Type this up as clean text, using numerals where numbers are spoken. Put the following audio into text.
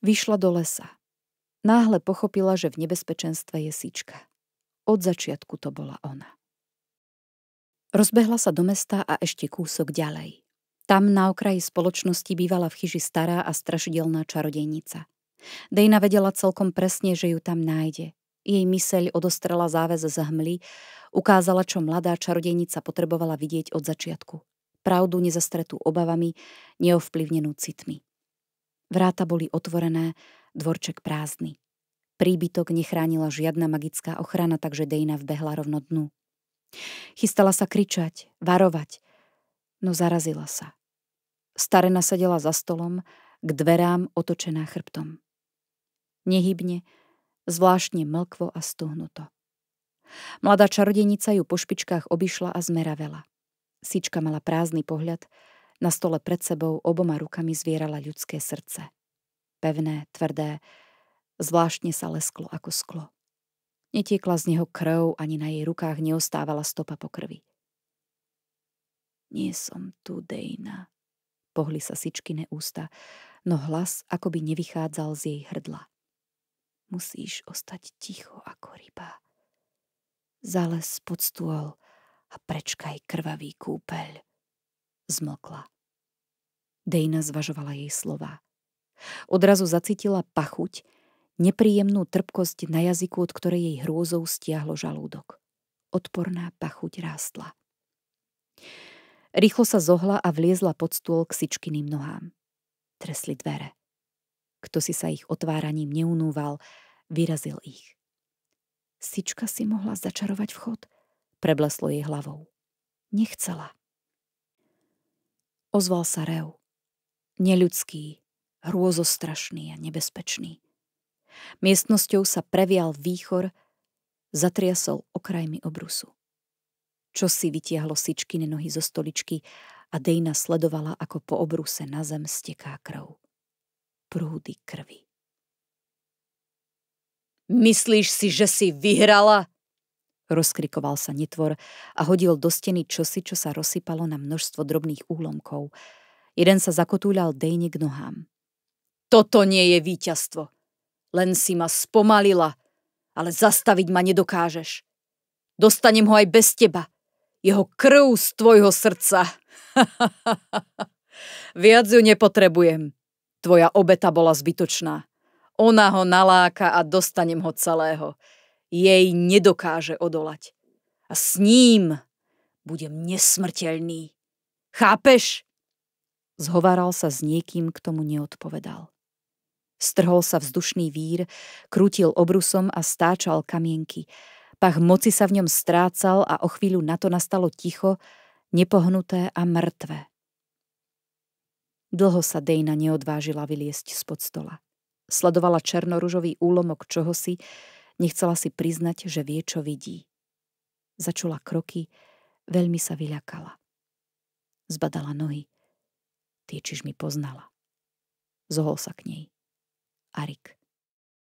Vyšla do lesa. Náhle pochopila, že v nebezpečenstve je Sička. Od začiatku to bola ona. Rozbehla sa do mesta a ešte kúsok ďalej. Tam na okraji spoločnosti bývala v chyži stará a strašidelná čarodejnica. Dejna vedela celkom presne, že ju tam nájde. Jej myseľ odostrela záväz z hmly, ukázala, čo mladá čarodejnica potrebovala vidieť od začiatku. Pravdu nezastretú obavami, neovplyvnenú citmi. Vráta boli otvorené, dvorček prázdny. Príbytok nechránila žiadna magická ochrana, takže Dejna vbehla rovno dnu. Chystala sa kričať, varovať, no zarazila sa. Starena sedela za stolom, k dverám otočená chrbtom. Nehybne, zvláštne mlkvo a stuhnuto. Mladá čarodejnica ju po špičkách obišla a zmeravela. Sička mala prázdny pohľad, na stole pred sebou oboma rukami zvierala ľudské srdce. Pevné, tvrdé, zvláštne sa lesklo ako sklo. Netiekla z neho krv, ani na jej rukách neostávala stopa po krvi. Nie som tu, Dejna, pohli sa Sičkine ústa, no hlas akoby nevychádzal z jej hrdla. Musíš ostať ticho ako ryba. Zales pod stôl a prečkaj krvavý kúpeľ. Zmlkla. Dejna zvažovala jej slová. Odrazu zacítila pachuť, nepríjemnú trpkosť na jazyku, od ktorej jej hrôzou stiahlo žalúdok. Odporná pachuť rástla. Rýchlo sa zohla a vliezla pod stôl k Sičkyným nohám. Tresli dvere. Kto si sa ich otváraním neunúval, vyrazil ich. Sička si mohla začarovať vchod, prebleslo jej hlavou. Nechcela. Ozval sa rev. Neľudský, hrôzostrašný a nebezpečný. Miestnosťou sa previal výchor, zatriasol okrajmi obrusu. Čosi vytiahlo Sičkine nohy zo stoličky a Dejna sledovala, ako po obruse na zem steká krv. Prúdy krvi. Myslíš si, že si vyhrala? Rozkrikoval sa netvor a hodil do steny čosi, čo sa rozsypalo na množstvo drobných úlomkov. Jeden sa zakotúľal Dejne k nohám. Toto nie je víťazstvo. Len si ma spomalila, ale zastaviť ma nedokážeš. Dostanem ho aj bez teba. Jeho krv z tvojho srdca. Viac ju nepotrebujem. Tvoja obeta bola zbytočná. Ona ho naláka a dostanem ho celého. Jej nedokáže odolať. A s ním budem nesmrteľný. Chápeš? Zhováral sa s niekým, k tomu neodpovedal. Strhol sa vzdušný vír, krútil obrusom a stáčal kamienky. Pach moci sa v ňom strácal a o chvíľu na to nastalo ticho, nepohnuté a mŕtve. Dlho sa Dejna neodvážila vyliesť spod stola. Sledovala černoružový úlomok čohosi, nechcela si priznať, že vie, čo vidí. Začula kroky, veľmi sa vyľakala. Zbadala nohy. Tie čižmy poznala. Zohol sa k nej. Arik.